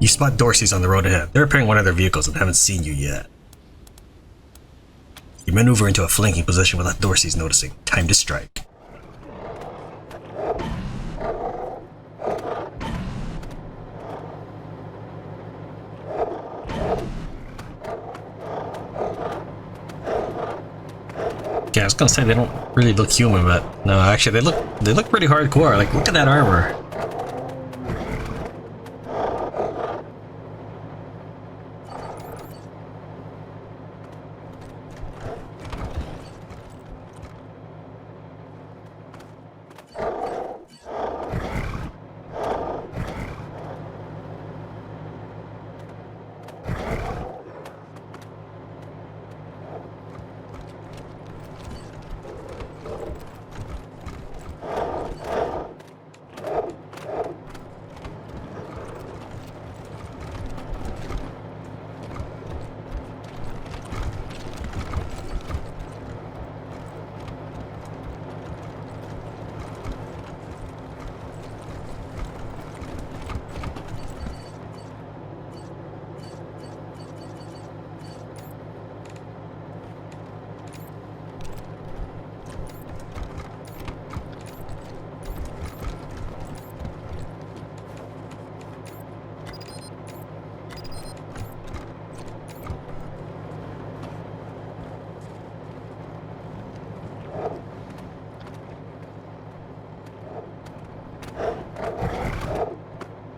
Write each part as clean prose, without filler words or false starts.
You spot Dorsey's on the road ahead. They're repairing one of their vehicles and haven't seen you yet. You maneuver into a flanking position without Dorsey's noticing. Time to strike. Yeah, I was gonna say they don't really look human, but no, actually they look pretty hardcore. Like, look at that armor.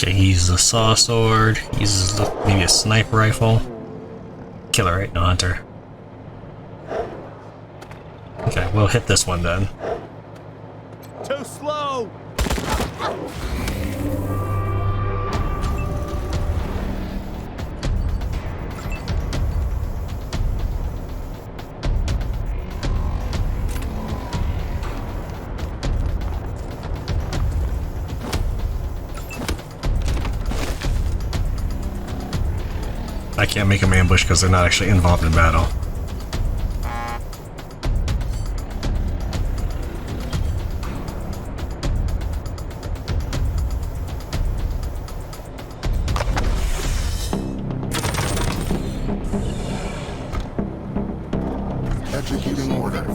Okay, he uses a saw sword, he uses maybe a sniper rifle. Killer, right? No, hunter. Okay, we'll hit this one then. Too slow! I can't make them ambush because they're not actually involved in battle. Executing order.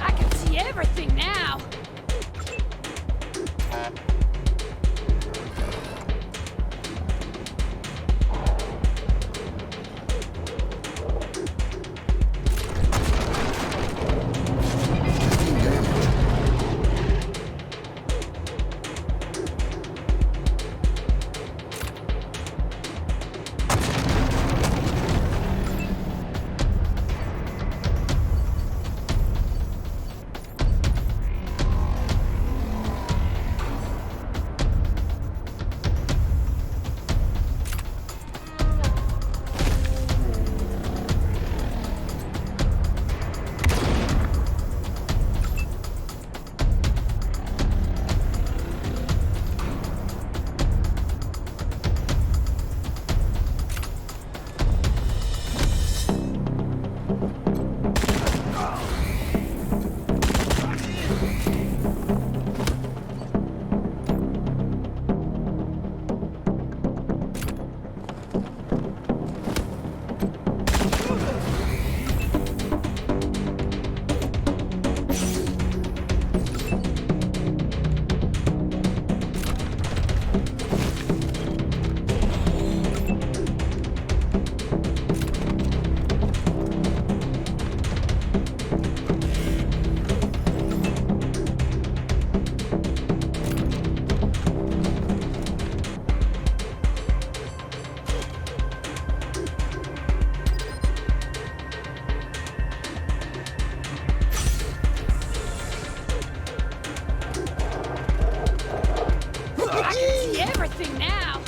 I can see everything now. Everything now.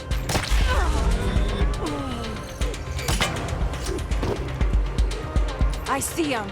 I see him.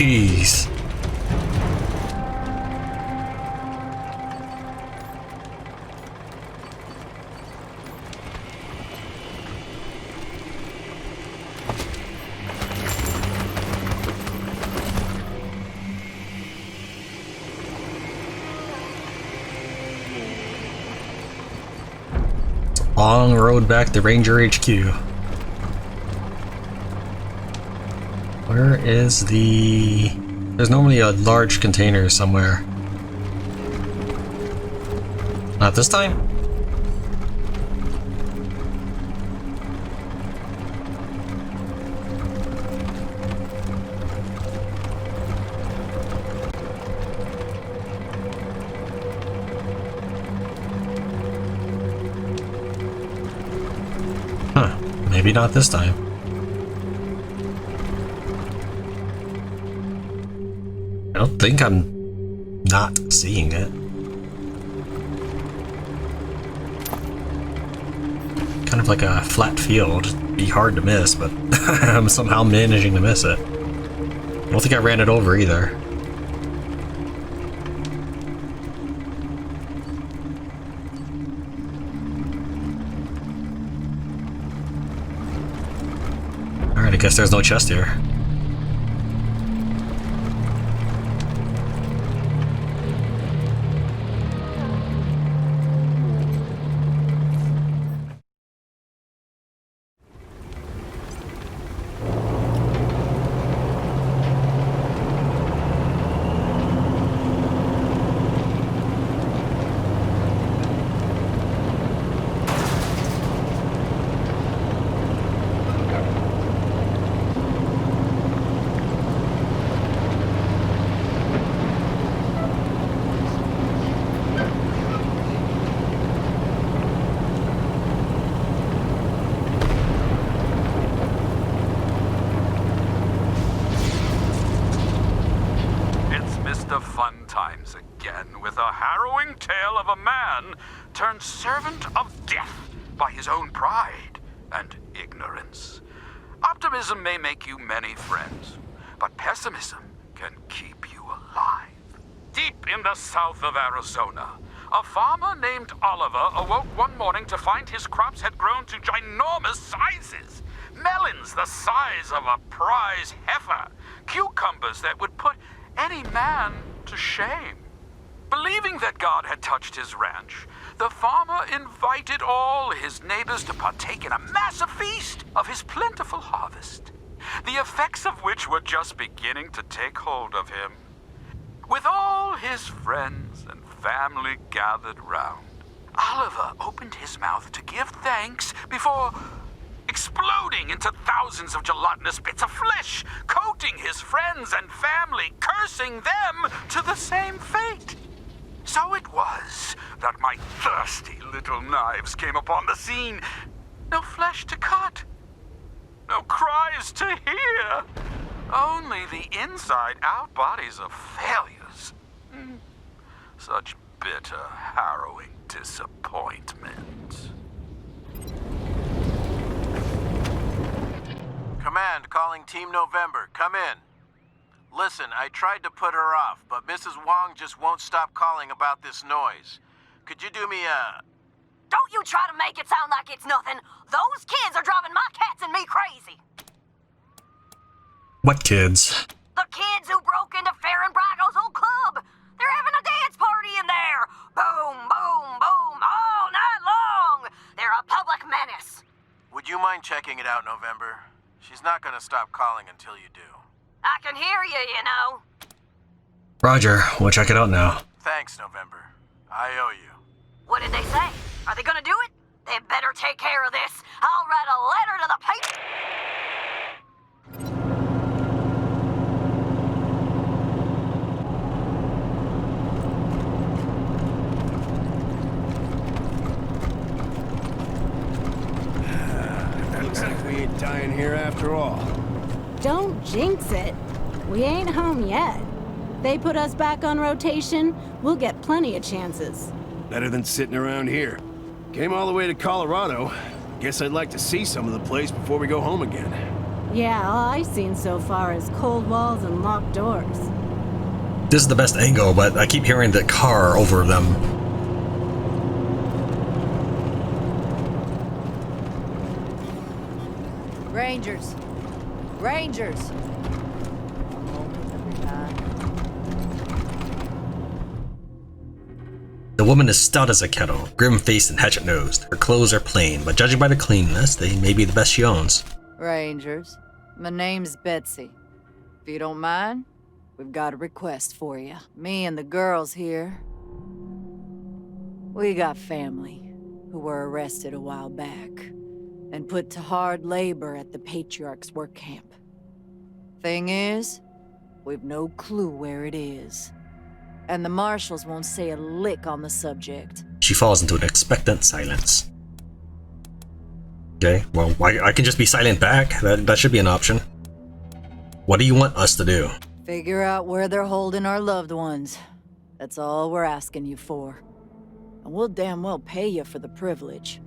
Jeez. It's a long road back to Ranger HQ. Where is the... There's normally a large container somewhere. Not this time? Huh, maybe not this time. I don't think I'm not seeing it. Kind of like a flat field. It'd be hard to miss, but I'm somehow managing to miss it. I don't think I ran it over either. Alright, I guess there's no chest here. times again with a harrowing tale of a man turned servant of death by his own pride and ignorance. Optimism may make you many friends, but pessimism can keep you alive. Deep in the south of Arizona, a farmer named Oliver awoke one morning to find his crops had grown to ginormous sizes. Melons the size of a prize heifer. Cucumbers that would put any man to shame. Believing that God had touched his ranch, the farmer invited all his neighbors to partake in a massive feast of his plentiful harvest, the effects of which were just beginning to take hold of him. With all his friends and family gathered round, Oliver opened his mouth to give thanks before exploding into thousands of gelatinous bits of flesh, coating his friends and family, cursing them to the same fate. So it was that my thirsty little knives came upon the scene. No flesh to cut, no cries to hear, only the inside-out bodies of failures. Such bitter, harrowing disappointment. Command, calling Team November. Come in. Listen, I tried to put her off, but Mrs. Wong just won't stop calling about this noise. Could you do me a... Don't you try to make it sound like it's nothing. Those kids are driving my cats and me crazy. What kids? The kids who broke into Farron Brago's old club. They're having a dance party in there. Boom, boom, boom, all night long. They're a public menace. Would you mind checking it out, November? She's not gonna stop calling until you do. I can hear you, you know. Roger, we'll check it out now. Thanks, November. I owe you. What did they say? Are they gonna do it? They better take care of this. I'll write a letter to the paper. Looks like we ain't dying here after all. Don't jinx it. We ain't home yet. They put us back on rotation, we'll get plenty of chances. Better than sitting around here. Came all the way to Colorado. Guess I'd like to see some of the place before we go home again. Yeah, all I've seen so far is cold walls and locked doors. This is the best angle, but I keep hearing the car over them. Rangers. Rangers. The woman is stout as a kettle, grim-faced and hatchet-nosed. Her clothes are plain, but judging by the cleanliness, they may be the best she owns. Rangers. My name's Betsy. If you don't mind, we've got a request for you. Me and the girls here. We got family who were arrested a while back and put to hard labor at the Patriarch's work camp. Thing is, we've no clue where it is. And the marshals won't say a lick on the subject. She falls into an expectant silence. Okay, well, I can just be silent back. That should be an option. What do you want us to do? Figure out where they're holding our loved ones. That's all we're asking you for. And we'll damn well pay you for the privilege.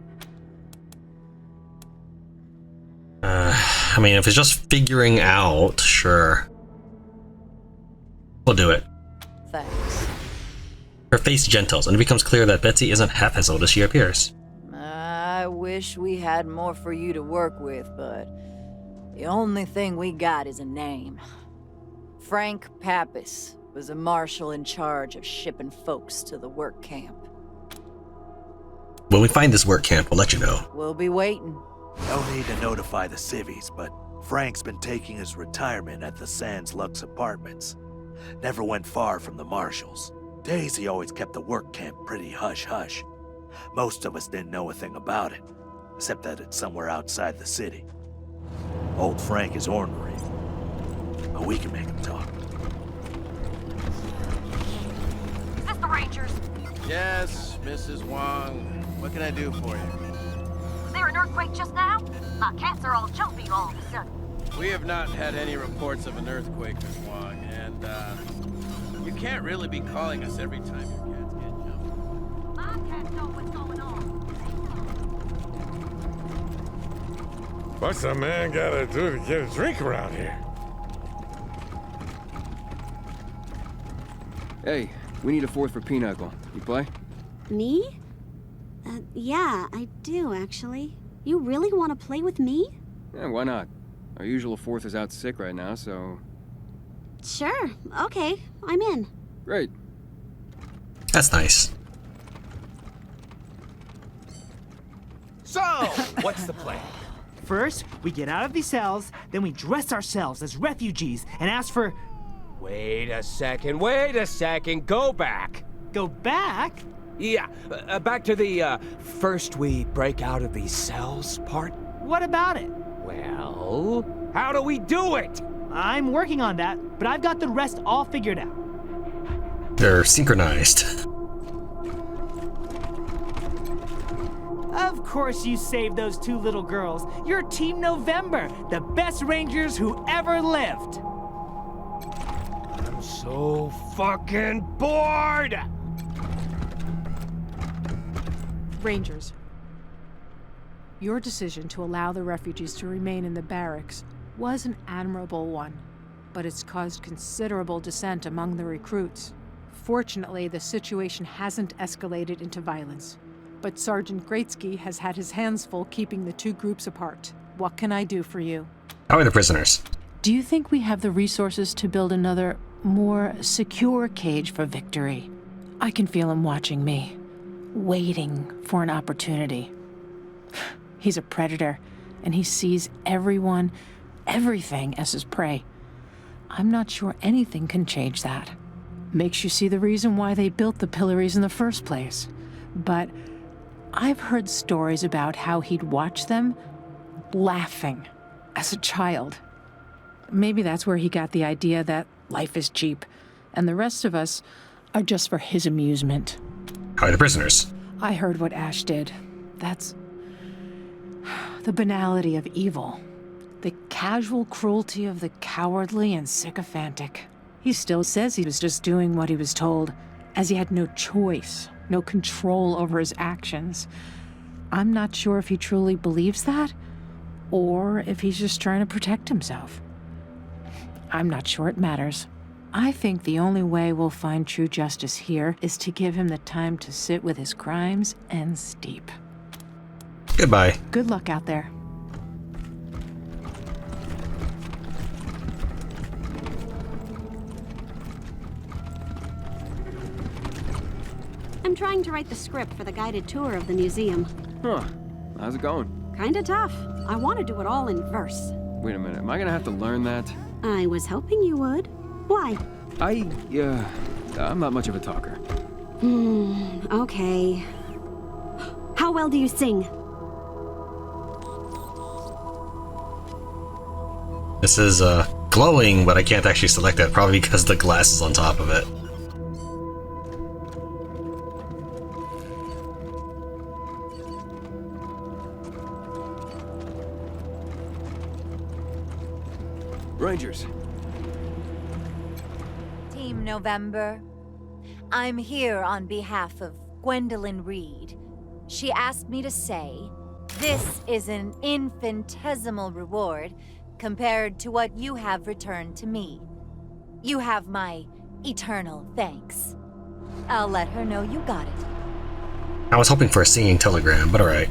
I mean, if it's just figuring out, sure. We'll do it. Thanks. Her face gentles, and it becomes clear that Betsy isn't half as old as she appears. I wish we had more for you to work with, but the only thing we got is a name. Frank Pappas was a marshal in charge of shipping folks to the work camp. When we find this work camp, we'll let you know. We'll be waiting. No need to notify the civvies, but Frank's been taking his retirement at the Sands Lux Apartments. Never went far from the marshals. Daisy always kept the work camp pretty hush-hush. Most of us didn't know a thing about it, except that it's somewhere outside the city. Old Frank is ornery, but we can make him talk. Is this the Rangers? Yes, Mrs. Wong. What can I do for you? Was there an earthquake just now? My cats are all jumpy all of a sudden. We have not had any reports of an earthquake, Miss Wong, and, You can't really be calling us every time your cats get jumped. My cats know what's going on. What's a man gotta do to get a drink around here? Hey, we need a fourth for Pinochle. You play? Me? Yeah, I do, actually. You really want to play with me? Yeah, why not? Our usual fourth is out sick right now, so... Sure, okay, I'm in. Great. That's nice. So, what's the plan? First, we get out of these cells, then we dress ourselves as refugees and ask for... Wait a second, go back. Go back? Yeah, back to the, first we break out of these cells part. What about it? Well, how do we do it? I'm working on that, but I've got the rest all figured out. They're synchronized. Of course you saved those two little girls. You're Team November, the best Rangers who ever lived. I'm so fucking bored! Rangers, your decision to allow the refugees to remain in the barracks was an admirable one, but it's caused considerable dissent among the recruits. Fortunately, the situation hasn't escalated into violence, but Sergeant Greatsky has had his hands full keeping the two groups apart. What can I do for you? How are the prisoners? Do you think we have the resources to build another, more secure cage for Victory? I can feel him watching me, waiting for an opportunity. He's a predator, and he sees everyone, everything as his prey. I'm not sure anything can change that. Makes you see the reason why they built the pillories in the first place. But I've heard stories about how he'd watch them laughing as a child. Maybe that's where he got the idea that life is cheap, and the rest of us are just for his amusement. How are the prisoners? I heard what Ash did. That's the banality of evil. The casual cruelty of the cowardly and sycophantic. He still says he was just doing what he was told, as he had no choice, no control over his actions. I'm not sure if he truly believes that, or if he's just trying to protect himself. I'm not sure it matters. I think the only way we'll find true justice here is to give him the time to sit with his crimes and steep. Goodbye. Good luck out there. I'm trying to write the script for the guided tour of the museum. Huh. How's it going? Kinda tough. I want to do it all in verse. Wait a minute, am I gonna have to learn that? I was hoping you would. Why? I'm not much of a talker. Okay. How well do you sing? This is, glowing, but I can't actually select that, probably because the glass is on top of it. Rangers. Team November. I'm here on behalf of Gwendolyn Reed. She asked me to say, this is an infinitesimal reward compared to what you have returned to me. You have my eternal thanks. I'll let her know you got it. I was hoping for a singing telegram, but alright.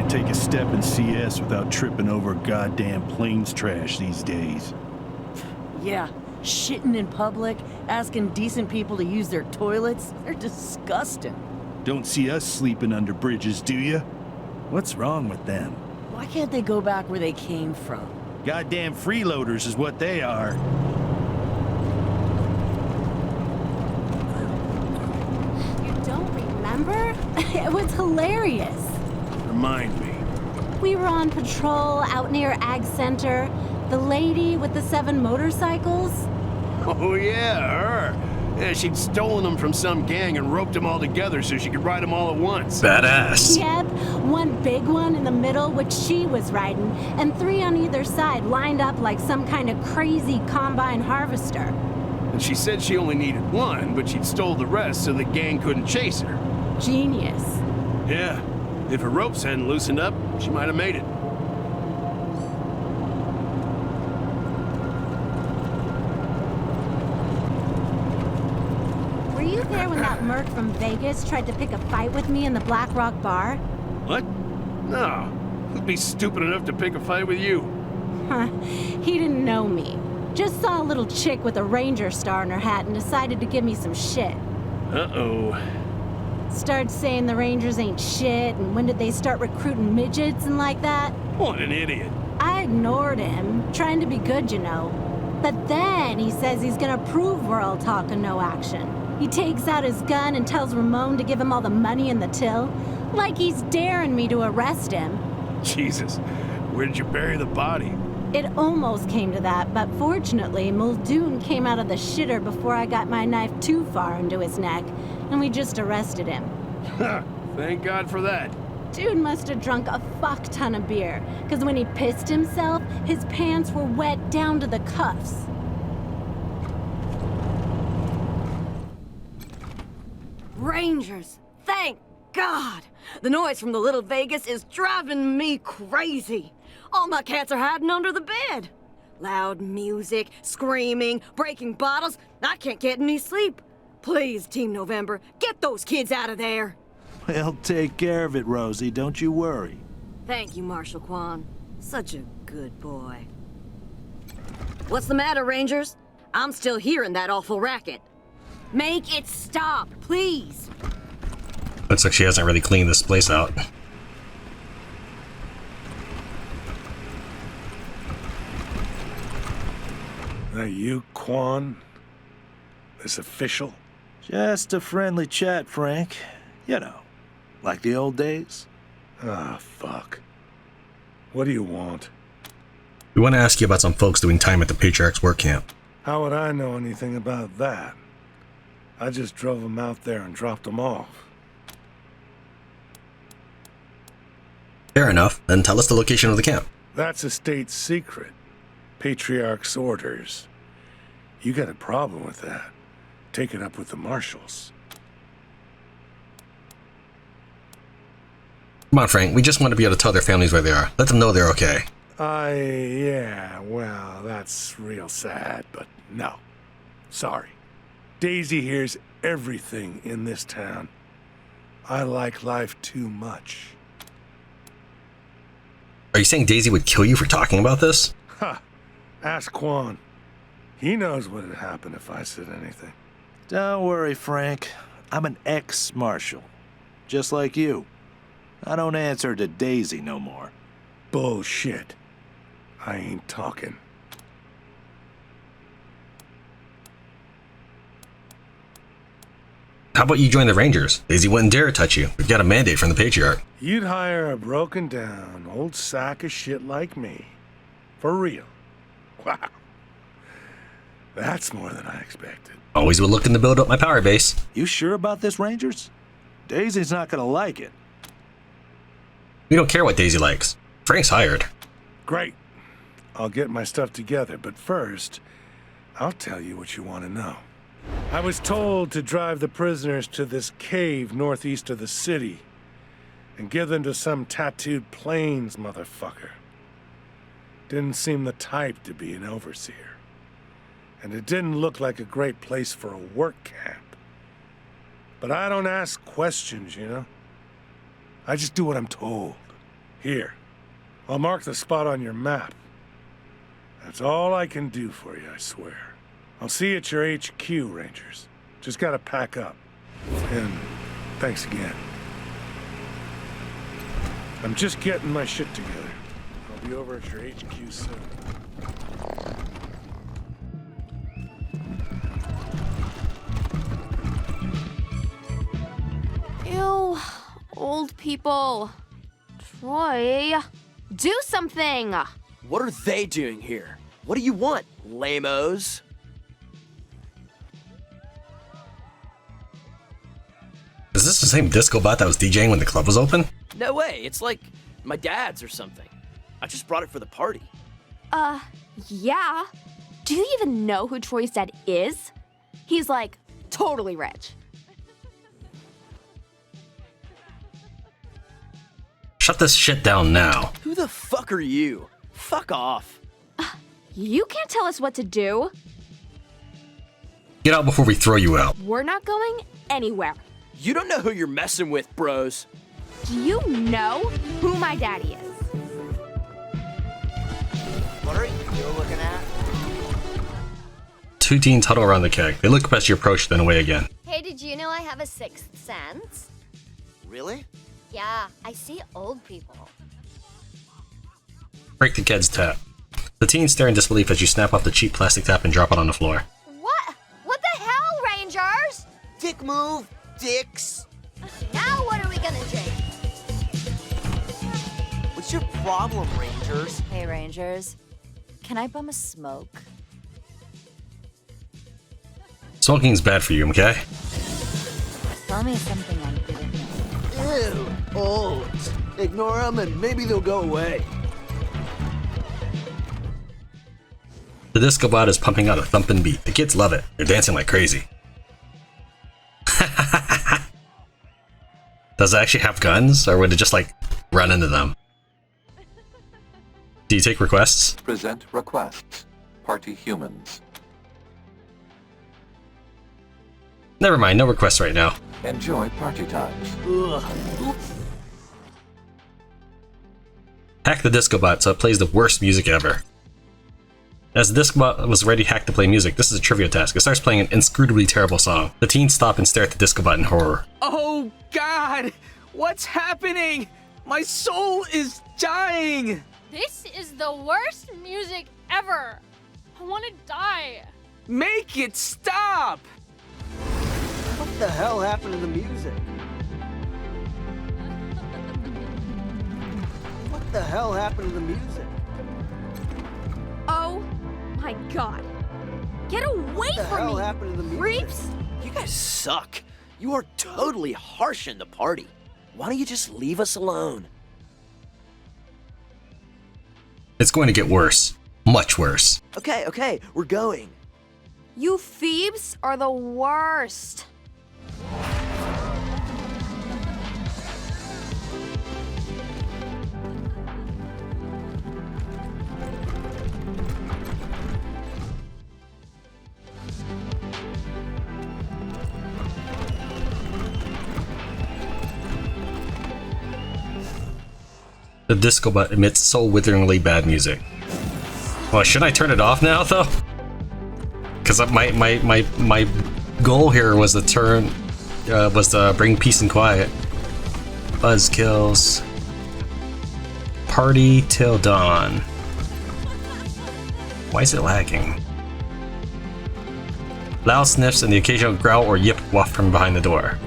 Take a step in CS without tripping over goddamn planes trash these days. Yeah, shitting in public, asking decent people to use their toilets, they're disgusting. Don't see us sleeping under bridges, do you? What's wrong with them? Why can't they go back where they came from? Goddamn freeloaders is what they are. You don't remember? It was hilarious. Remind me. We were on patrol out near Ag Center. The lady with the 7 motorcycles. Oh yeah, her. Yeah, she'd stolen them from some gang and roped them all together so she could ride them all at once. Badass. Yep, one big one in the middle, which she was riding, and 3 on either side lined up like some kind of crazy combine harvester. And she said she only needed one, but she'd stole the rest so the gang couldn't chase her. Genius. Yeah, if her ropes hadn't loosened up, she might have made it. Were you there when that merc from Vegas tried to pick a fight with me in the Black Rock bar? What? No. Who'd be stupid enough to pick a fight with you? Huh, he didn't know me. Just saw a little chick with a Ranger star in her hat and decided to give me some shit. Uh-oh. Started saying the Rangers ain't shit, and when did they start recruiting midgets and like that? What an idiot. I ignored him, trying to be good, you know. But then he says he's gonna prove we're all talk and no action. He takes out his gun and tells Ramon to give him all the money in the till, like he's daring me to arrest him. Jesus, where did you bury the body? It almost came to that, but fortunately, Muldoon came out of the shitter before I got my knife too far into his neck, and we just arrested him. Thank God for that. Dude must have drunk a fuck ton of beer, because when he pissed himself, his pants were wet down to the cuffs. Rangers, thank God! The noise from the Little Vegas is driving me crazy. All my cats are hiding under the bed. Loud music, screaming, breaking bottles. I can't get any sleep. Please, Team November, get those kids out of there. We'll take care of it, Rosie. Don't you worry. Thank you, Marshal Kwan. Such a good boy. What's the matter, Rangers? I'm still hearing that awful racket. Make it stop, please. Looks like she hasn't really cleaned this place out. That you, Quan? This official? Just a friendly chat, Frank. You know, like the old days. Ah, fuck. What do you want? We want to ask you about some folks doing time at the Patriarch's work camp. How would I know anything about that? I just drove them out there and dropped them off. Fair enough. Then tell us the location of the camp. That's a state secret. Patriarch's orders. You got a problem with that? Take it up with the marshals. Come on, Frank. We just want to be able to tell their families where they are. Let them know they're okay. Yeah, well, that's real sad, but no. Sorry. Daisy hears everything in this town. I like life too much. Are you saying Daisy would kill you for talking about this? Ha! Ask Quan. He knows what would happen if I said anything. Don't worry, Frank. I'm an ex-marshal. Just like you. I don't answer to Daisy no more. Bullshit. I ain't talking. How about you join the Rangers? Daisy wouldn't dare touch you. We've got a mandate from the Patriarch. You'd hire a broken down old sack of shit like me. For real. Wow. That's more than I expected. Always would looking to build up my power base. You sure about this, Rangers? Daisy's not gonna like it. We don't care what Daisy likes. Frank's hired. Great. I'll get my stuff together, but first, I'll tell you what you want to know. I was told to drive the prisoners to this cave northeast of the city and give them to some tattooed plains motherfucker. Didn't seem the type to be an overseer. And it didn't look like a great place for a work camp. But I don't ask questions, you know? I just do what I'm told. Here, I'll mark the spot on your map. That's all I can do for you, I swear. I'll see you at your HQ, Rangers. Just gotta pack up. And thanks again. I'm just getting my shit together. I'll be over at your HQ soon. Ew, old people. Troy, do something! What are they doing here? What do you want, lamos? this the same disco bot that was DJing when the club was open? No way, it's like my dad's or something. I just brought it for the party. Yeah. Do you even know who Troy's dad is? He's like totally rich. Shut this shit down now. Who the fuck are you? Fuck off. You can't tell us what to do. Get out before we throw you out. We're not going anywhere. You don't know who you're messing with, bros. Do you know who my daddy is? What are you looking at? Two teens huddle around the keg. They look up as you approach, then away again. Hey, did you know I have a sixth sense? Really? Yeah, I see old people. Break the keg's tap. The teens stare in disbelief as you snap off the cheap plastic tap and drop it on the floor. What? What the hell, Rangers? Dick move, dicks. Now what are we gonna drink? What's your problem, Rangers? Hey, Rangers. Can I bum a smoke? Smoking's bad for you, okay? Tell me something I didn't know. Ew, old. Ignore them and maybe they'll go away. The disco bot is pumping out a thumping beat. The kids love it. They're dancing like crazy. Does it actually have guns, or would it just like run into them? Do you take requests? Present requests. Party humans. Never mind, no requests right now. Enjoy party times. Ugh. Hack the disco bot so it plays the worst music ever. As the disco bot was ready hacked to play music, this is a trivia task. It starts playing an inscrutably terrible song. The teens stop and stare at the disco bot in horror. Oh God! What's happening? My soul is dying! This is the worst music ever. I want to die. Make it stop! What the hell happened to the music? What the hell happened to the music? Oh my God. Get away What the from hell me, happened to the music? creeps! You guys suck. You are totally harsh in the party. Why don't you just leave us alone? It's going to get worse. Much worse. Okay, we're going. You Phoebes are the worst. The disco bot emits soul-witheringly bad music. Well, should I turn it off now, though? Because my goal here was to bring peace and quiet. Buzzkills. Party till dawn. Why is it lagging? Loud sniffs and the occasional growl or yip waft from behind the door.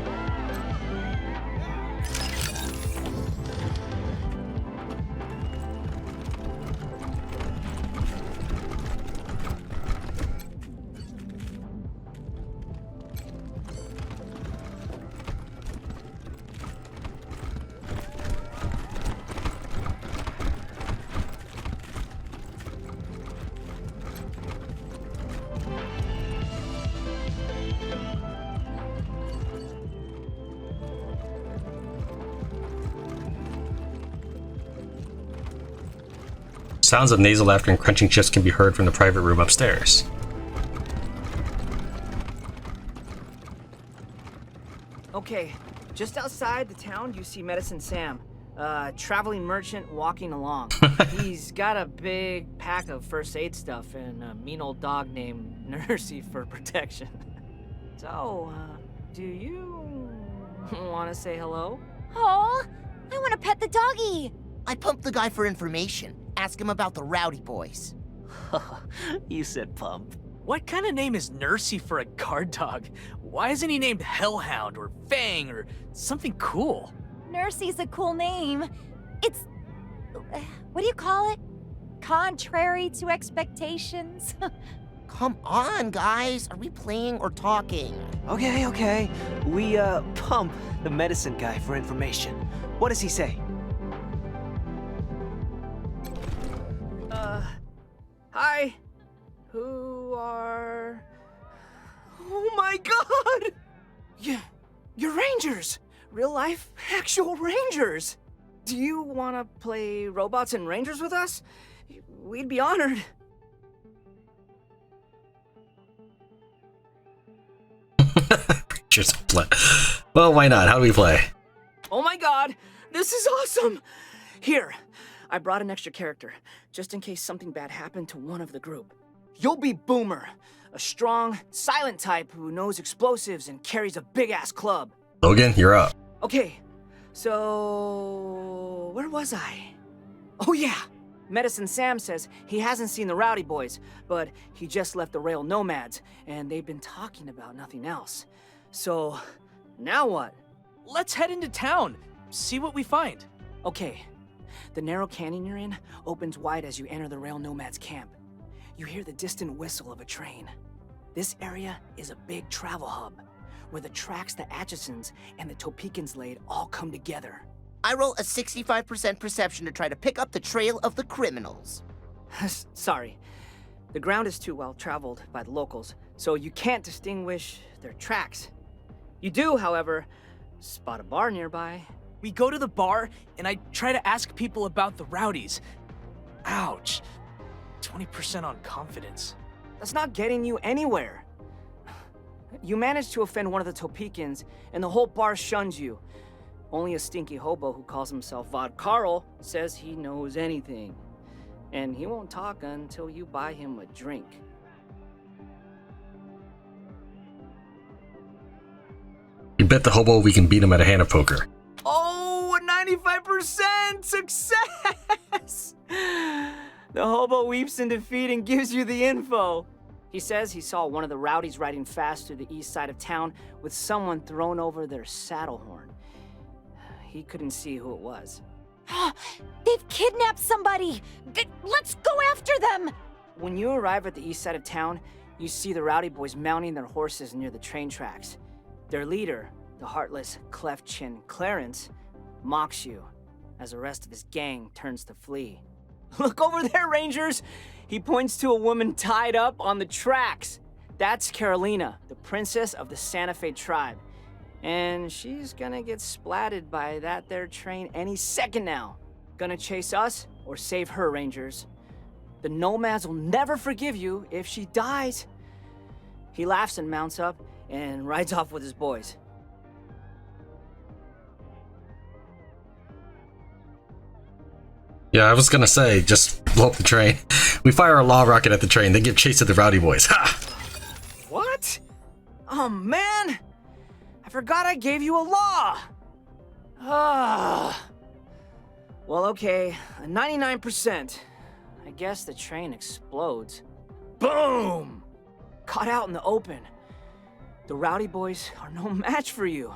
Sounds of nasal laughter and crunching chips can be heard from the private room upstairs. Okay, just outside the town you see Medicine Sam, a traveling merchant walking along. He's got a big pack of first aid stuff and a mean old dog named Nursey for protection. So, do you want to say hello? Oh, I want to pet the doggy. I pumped the guy for information. Ask him about the rowdy boys. You said pump. What kind of name is Nursey for a guard dog? Why isn't he named Hellhound or Fang or something cool? Nursey's a cool name. It's... what do you call it? Contrary to expectations? Come on, guys. Are we playing or talking? Okay. We, pump the medicine guy for information. What does he say? Hi. Who are... Oh my god! You're Rangers! Real life, actual Rangers! Do you want to play robots and Rangers with us? We'd be honored. Just play. Well, why not? How do we play? Oh my god, this is awesome! Here, I brought an extra character, just in case something bad happened to one of the group. You'll be Boomer, a strong, silent type who knows explosives and carries a big-ass club. Logan, you're up. Okay, so... where was I? Oh yeah! Medicine Sam says he hasn't seen the Rowdy Boys, but he just left the Rail Nomads, and they've been talking about nothing else. So, now what? Let's head into town, see what we find. Okay, the narrow canyon you're in opens wide as you enter the Rail Nomads camp. You hear the distant whistle of a train. This area is a big travel hub, where the tracks the Atchisons and the Topekans laid all come together. I roll a 65% perception to try to pick up the trail of the criminals. Sorry. The ground is too well traveled by the locals, so you can't distinguish their tracks. You do, however, spot a bar nearby. We go to the bar, and I try to ask people about the Rowdies. Ouch. 20% on confidence. That's not getting you anywhere. You managed to offend one of the Topekans, and the whole bar shuns you. Only a stinky hobo who calls himself Vod Carl says he knows anything. And he won't talk until you buy him a drink. You bet the hobo we can beat him at a hand of poker. Oh, 95% success! The hobo weeps in defeat and gives you the info. He says he saw one of the rowdies riding fast through the east side of town with someone thrown over their saddle horn. He couldn't see who it was. They've kidnapped somebody! Let's go after them! When you arrive at the east side of town, you see the Rowdy Boys mounting their horses near the train tracks. Their leader, the heartless, cleft-chin Clarence, mocks you as the rest of his gang turns to flee. Look over there, Rangers! He points to a woman tied up on the tracks. That's Carolina, the princess of the Santa Fe tribe. And she's gonna get splatted by that there train any second now. Gonna chase us or save her, Rangers. The Nomads will never forgive you if she dies. He laughs and mounts up and rides off with his boys. Yeah, I was gonna say, just blow up the train. We fire a law rocket at the train, they give chase to the Rowdy Boys. Ha! What? Oh man! I forgot I gave you a law! Well, okay, a 99%. I guess the train explodes. Boom! Caught out in the open. The Rowdy Boys are no match for you.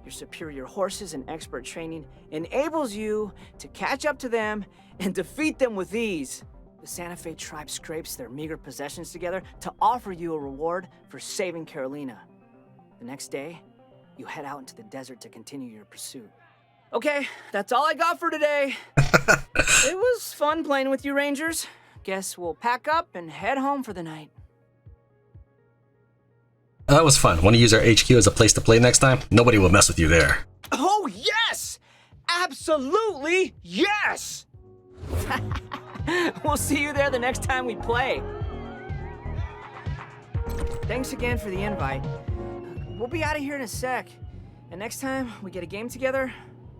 Your superior horses and expert training enables you to catch up to them and defeat them with ease. The Santa Fe tribe scrapes their meager possessions together to offer you a reward for saving Carolina. The next day, you head out into the desert to continue your pursuit. Okay, that's all I got for today. It was fun playing with you, Rangers. Guess we'll pack up and head home for the night. That was fun. Want to use our HQ as a place to play next time? Nobody will mess with you there. Oh, yes! Absolutely yes! We'll see you there the next time we play. Thanks again for the invite. We'll be out of here in a sec. And next time we get a game together,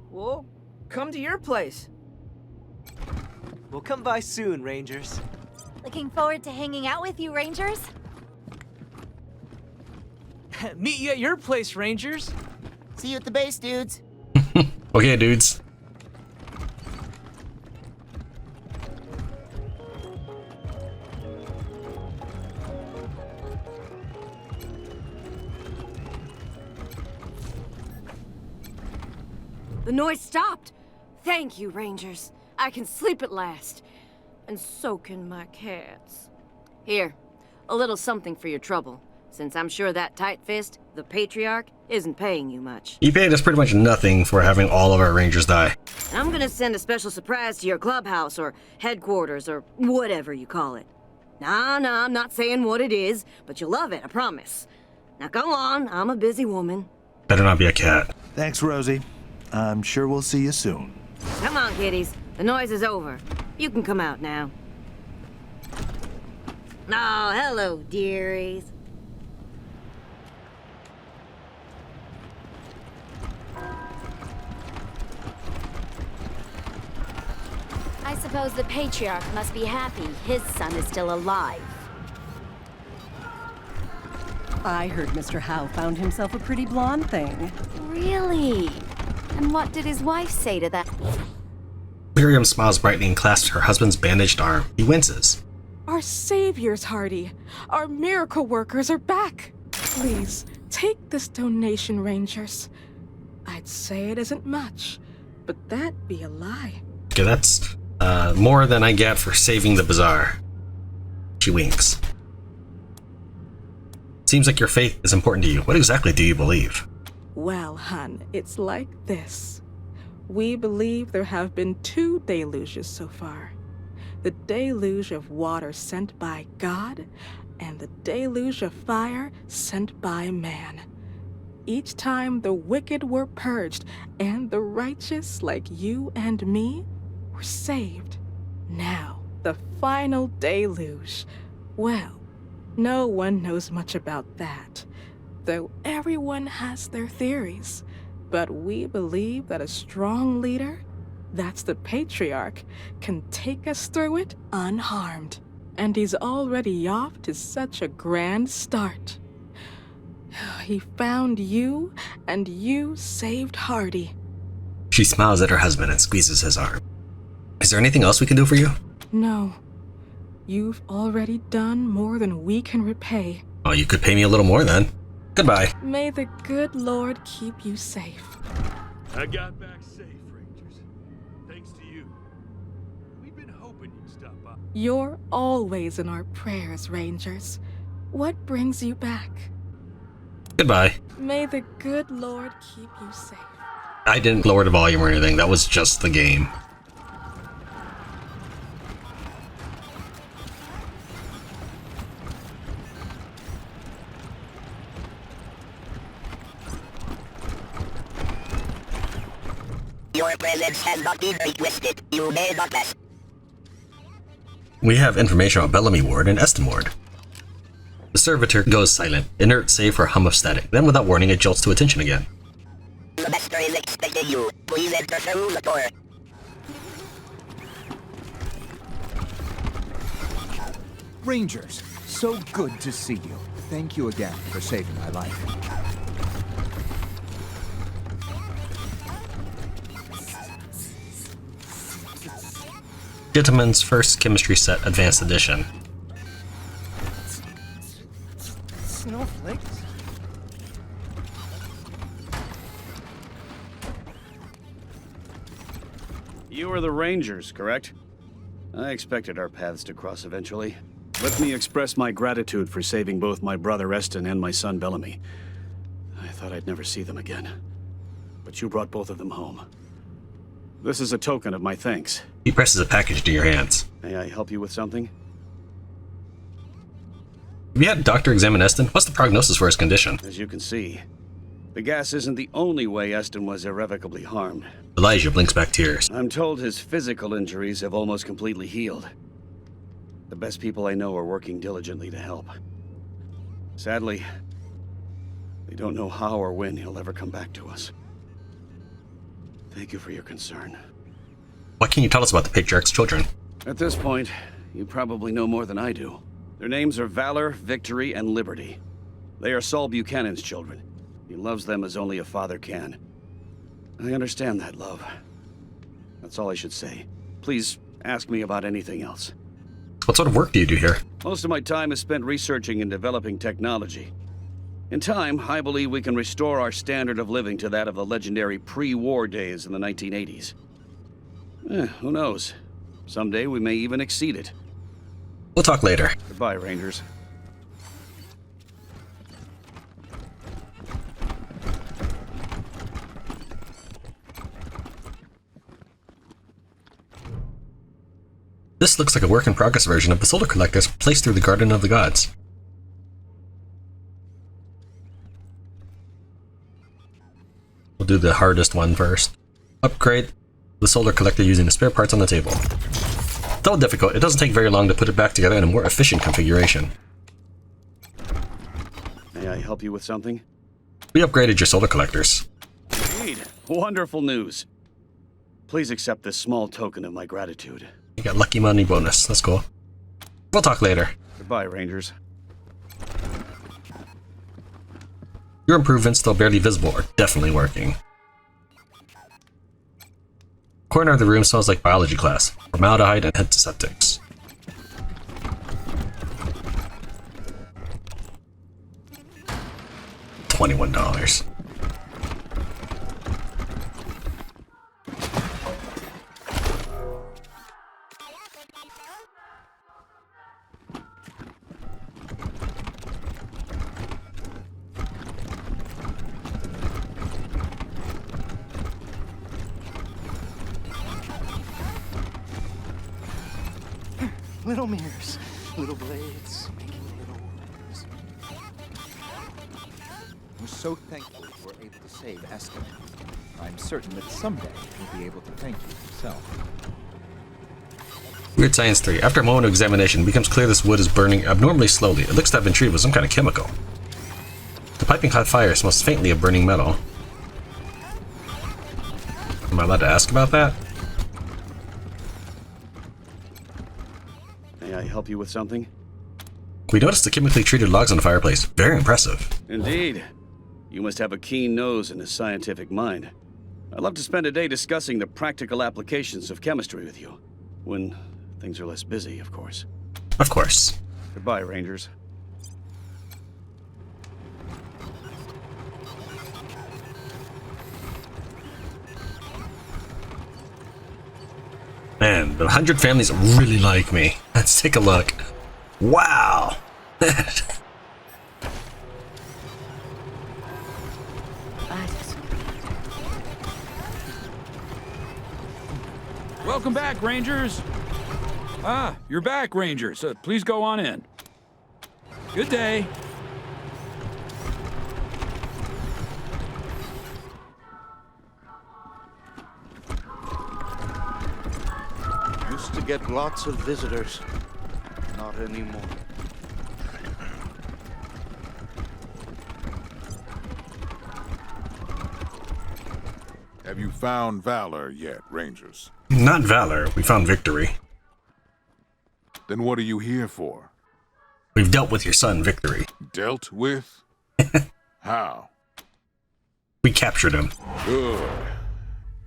we'll come to your place. We'll come by soon, Rangers. Looking forward to hanging out with you, Rangers. Meet you at your place, Rangers. See you at the base, dudes. Okay, dudes. The noise stopped. Thank you, Rangers. I can sleep at last. And so can my cats. Here, a little something for your trouble, since I'm sure that tight fist, the Patriarch, isn't paying you much. He paid us pretty much nothing for having all of our rangers die. I'm gonna send a special surprise to your clubhouse or headquarters or whatever you call it. Nah, I'm not saying what it is, but you'll love it, I promise. Now go on, I'm a busy woman. Better not be a cat. Thanks, Rosie. I'm sure we'll see you soon. Come on, kiddies. The noise is over. You can come out now. Oh, hello, dearies. I suppose the Patriarch must be happy his son is still alive. I heard Mr. Howe found himself a pretty blonde thing. Really? And what did his wife say to that? Miriam smiles brightly and clasps her husband's bandaged arm. He winces. Our saviors, Hardy. Our miracle workers are back. Please, take this donation, Rangers. I'd say it isn't much, but that'd be a lie. Okay, that's more than I get for saving the bazaar. She winks. Seems like your faith is important to you. What exactly do you believe? Well, hun, it's like this. We believe there have been 2 deluges so far. The deluge of water sent by God, and the deluge of fire sent by man. Each time the wicked were purged, and the righteous, like you and me, were saved. Now, the final deluge. Well, no one knows much about that, though everyone has their theories. But we believe that a strong leader, that's the Patriarch, can take us through it unharmed. And he's already off to such a grand start. He found you, and you saved Hardy. She smiles at her husband and squeezes his arm. Is there anything else we can do for you? No. You've already done more than we can repay. Oh, you could pay me a little more then. Goodbye. May the good Lord keep you safe. I got back safe, Rangers. Thanks to you. We've been hoping you'd stop by. You're always in our prayers, Rangers. What brings you back? Goodbye. May the good Lord keep you safe. I didn't lower the volume or anything. That was just the game. Your presence has not been requested. You may not pass. We have information about Bellamy Ward and Eston Ward. The servitor goes silent, inert save for a hum of static. Then without warning, it jolts to attention again. The master is expecting you. Please enter through the door. Rangers, so good to see you. Thank you again for saving my life. Gentleman's First Chemistry Set Advanced Edition. Snowflakes? You are the Rangers, correct? I expected our paths to cross eventually. Let me express my gratitude for saving both my brother Eston and my son Bellamy. I thought I'd never see them again. But you brought both of them home. This is a token of my thanks. He presses a package into your hands. May I help you with something? Have you had a doctor examine Eston? What's the prognosis for his condition? As you can see, the gas isn't the only way Eston was irrevocably harmed. Elijah blinks back tears. I'm told his physical injuries have almost completely healed. The best people I know are working diligently to help. Sadly, they don't know how or when he'll ever come back to us. Thank you for your concern. What can you tell us about the Patriarch's children? At this point, you probably know more than I do. Their names are Valor, Victory, and Liberty. They are Saul Buchanan's children. He loves them as only a father can. I understand that love. That's all I should say. Please ask me about anything else. What sort of work do you do here? Most of my time is spent researching and developing technology. In time, I believe we can restore our standard of living to that of the legendary pre-war days in the 1980s. Who knows? Someday we may even exceed it. We'll talk later. Goodbye, Rangers. This looks like a work-in-progress version of the solar collectors placed through the Garden of the Gods. We'll do the hardest one first. Upgrade the solar collector using the spare parts on the table. Though difficult, it doesn't take very long to put it back together in a more efficient configuration. May I help you with something? We upgraded your solar collectors. Indeed. Wonderful news. Please accept this small token of my gratitude. You got lucky money bonus. That's cool. We'll talk later. Goodbye, Rangers. Your improvements, though barely visible, are definitely working. Corner of the room smells like biology class. Formaldehyde and antiseptics. $21. Little mirrors, little blades, making little worlds. We're so thankful you were able to save Eskin. I'm certain that someday you'll be able to thank you yourself. Weird Science 3. After a moment of examination, it becomes clear this wood is burning abnormally slowly. It looks to have been treated with some kind of chemical. The piping hot fire smells faintly of burning metal. Am I allowed to ask about that? May I help you with something? We noticed the chemically treated logs on the fireplace. Very impressive. Indeed. You must have a keen nose and a scientific mind. I'd love to spend a day discussing the practical applications of chemistry with you. When things are less busy, of course. Of course. Goodbye, Rangers. Man, the 100 families really like me. Let's take a look. Wow! Welcome back, Rangers. Ah, you're back, Rangers. Please go on in. Good day. Used to get lots of visitors. Not anymore. Have you found Valor yet, Rangers? Not Valor. We found Victory. Then what are you here for? We've dealt with your son, Victory. Dealt with? How? We captured him. Good.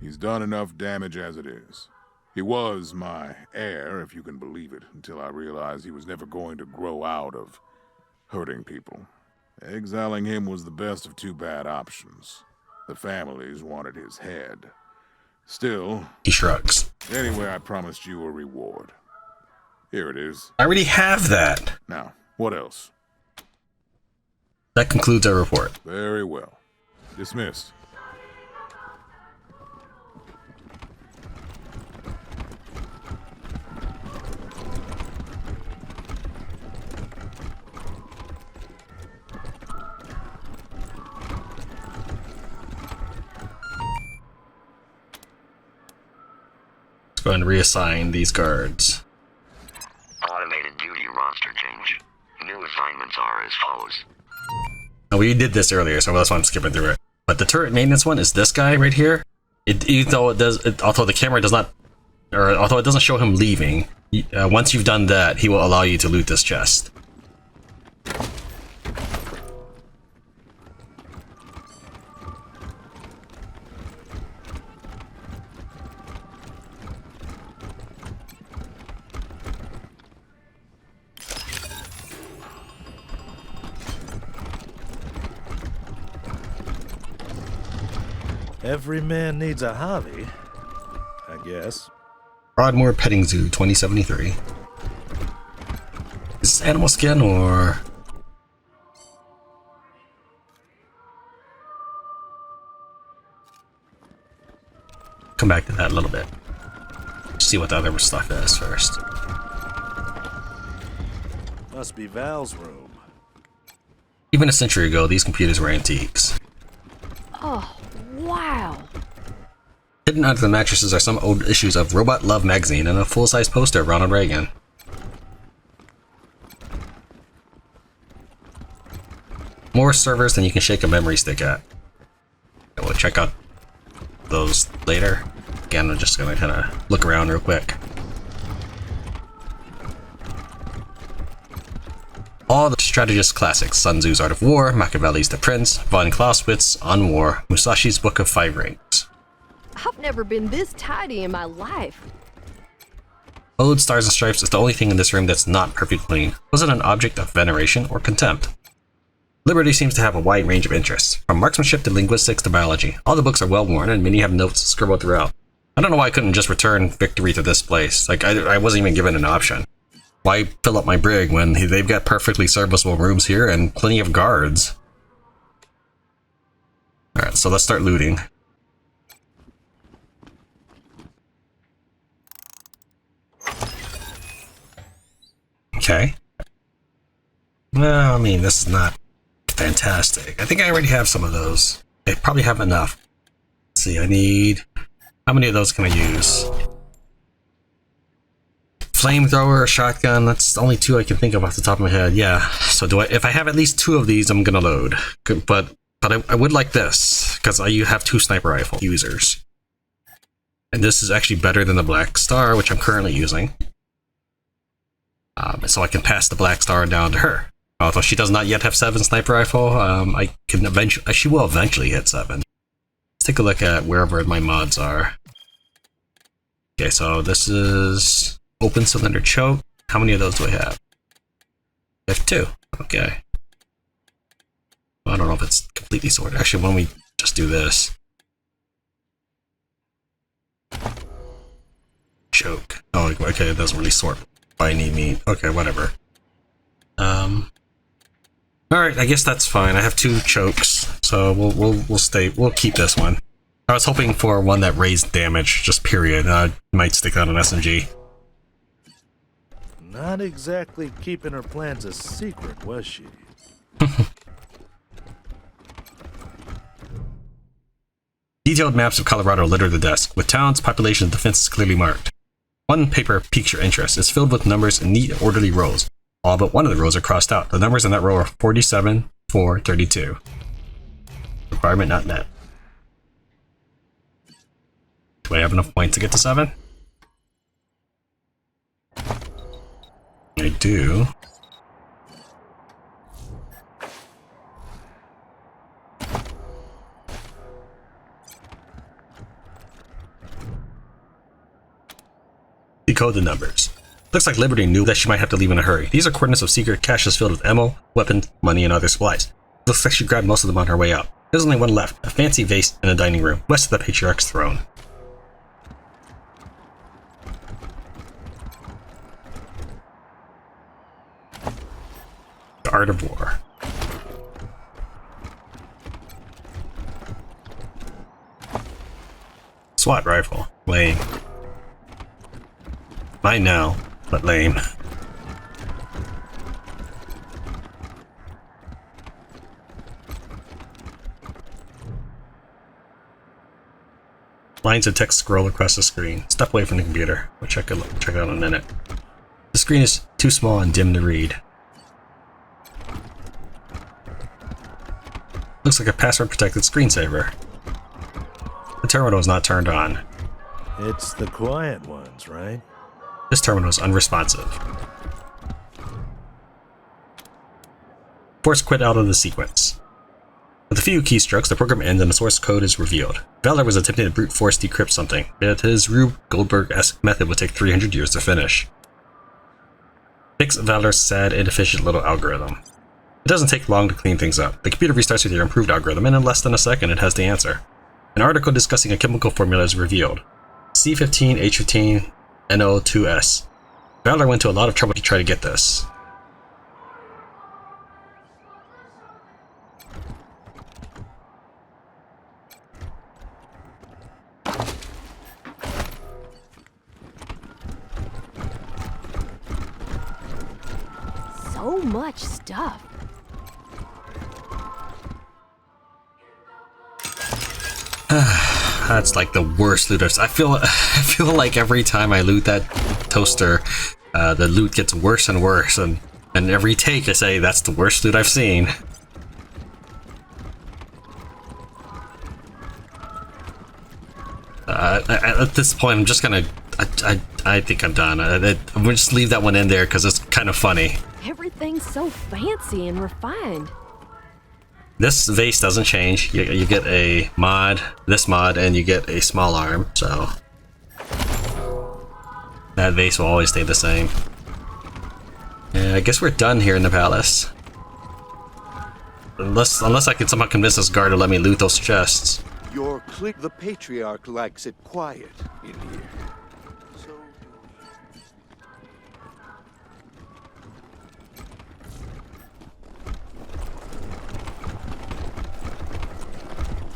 He's done enough damage as it is. He was my heir, if you can believe it, until I realized he was never going to grow out of hurting people. Exiling him was the best of two bad options. The families wanted his head. Still... He shrugs. Anyway, I promised you a reward. Here it is. I already have that. Now, what else? That concludes our report. Very well. Dismissed. Go and reassign these guards. Automated duty roster change. New assignments are as follows. Now, we did this earlier, so that's why I'm skipping through it. But the turret maintenance one is this guy right here. Even though although the camera does not, or although it doesn't show him leaving, once you've done that, he will allow you to loot this chest. Every man needs a hobby, I guess. Broadmoor Petting Zoo 2073. Is this animal skin or... Come back to that a little bit. Just see what the other stuff is first. Must be Val's room. Even a century ago, these computers were antiques. Oh, wow. Hidden under the mattresses are some old issues of Robot Love magazine and a full-size poster of Ronald Reagan. More servers than you can shake a memory stick at. We'll check out those later. Again, I'm just gonna kind of look around real quick. All the strategist classics: Sun Tzu's Art of War, Machiavelli's The Prince, von Clausewitz on War, Musashi's Book of Five Rings. I've never been this tidy in my life. Ode Stars and Stripes is the only thing in this room that's not perfectly clean. Was it an object of veneration or contempt? Liberty seems to have a wide range of interests, from marksmanship to linguistics to biology. All the books are well worn and many have notes scribbled throughout. I don't know why I couldn't just return victory to this place. Like, I wasn't even given an option. Why fill up my brig when they've got perfectly serviceable rooms here and plenty of guards? Alright, so let's start looting. Okay. Well, I mean, this is not fantastic. I think I already have some of those. I probably have enough. Let's see, I need... How many of those can I use? Flamethrower, shotgun, that's the only two I can think of off the top of my head. Yeah, so if I have at least 2 of these, I'm gonna load. But I would like this, because you have 2 sniper rifle users. And this is actually better than the Black Star, which I'm currently using. So I can pass the Black Star down to her. Although she does not yet have 7 sniper rifle, she will eventually hit 7. Let's take a look at wherever my mods are. Okay, so this is open cylinder choke. How many of those do I have? I have 2. Okay. I don't know if it's completely sorted. Actually, why don't we just do this? Choke. Oh, okay, it doesn't really sort by meat. Okay, whatever. Alright, I guess that's fine. I have 2 chokes, so we'll keep this one. I was hoping for one that raised damage, just period. I might stick that on SMG. Not exactly keeping her plans a secret, was she? Detailed maps of Colorado litter the desk, with towns, population, and defenses clearly marked. One paper piques your interest. It's filled with numbers in neat, orderly rows. All but one of the rows are crossed out. The numbers in that row are 47, 4, 32. Requirement not met. Do I have enough points to get to 7? I do. Decode the numbers. Looks like Liberty knew that she might have to leave in a hurry. These are coordinates of secret caches filled with ammo, weapons, money, and other supplies. Looks like she grabbed most of them on her way out. There's only one left, a fancy vase in a dining room, west of the Patriarch's throne. The Art of War. SWAT rifle. Lame. Mine now, but lame. Lines of text scroll across the screen. Step away from the computer. We'll check it out in a minute. The screen is too small and dim to read. Looks like a password-protected screensaver. The terminal is not turned on. It's the quiet ones, right? This terminal is unresponsive. Force quit out of the sequence. With a few keystrokes, the program ends and the source code is revealed. Valor was attempting to brute force decrypt something, but his Rube Goldberg-esque method would take 300 years to finish. Fix Valor's sad, inefficient little algorithm. It doesn't take long to clean things up. The computer restarts with your improved algorithm, and in less than a second it has the answer. An article discussing a chemical formula is revealed. C15H15NO2S. Valor went to a lot of trouble to try to get this. so much stuff. That's like the worst loot. I feel like every time I loot that toaster, the loot gets worse and worse, and every take I say that's the worst loot I've seen. At this point, I'm just gonna. I think I'm done. I'm gonna just leave that one in there because it's kind of funny. Everything's so fancy and refined. This vase doesn't change. You get a mod, this mod, and you get a small arm. So that vase will always stay the same. Yeah, I guess we're done here in the palace. Unless I can somehow convince this guard to let me loot those chests. Your clique, the Patriarch, likes it quiet in here.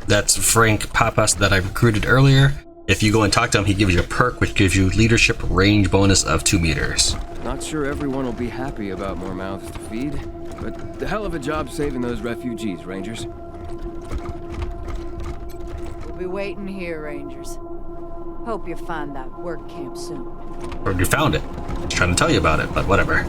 That's Frank Papas that I recruited earlier. If you go and talk to him, he gives you a perk which gives you leadership range bonus of 2 meters. Not sure everyone will be happy about more mouths to feed, but the hell of a job saving those refugees, Rangers. We'll be waiting here, Rangers. Hope you find that work camp soon. Or you found it. I was trying to tell you about it, but whatever.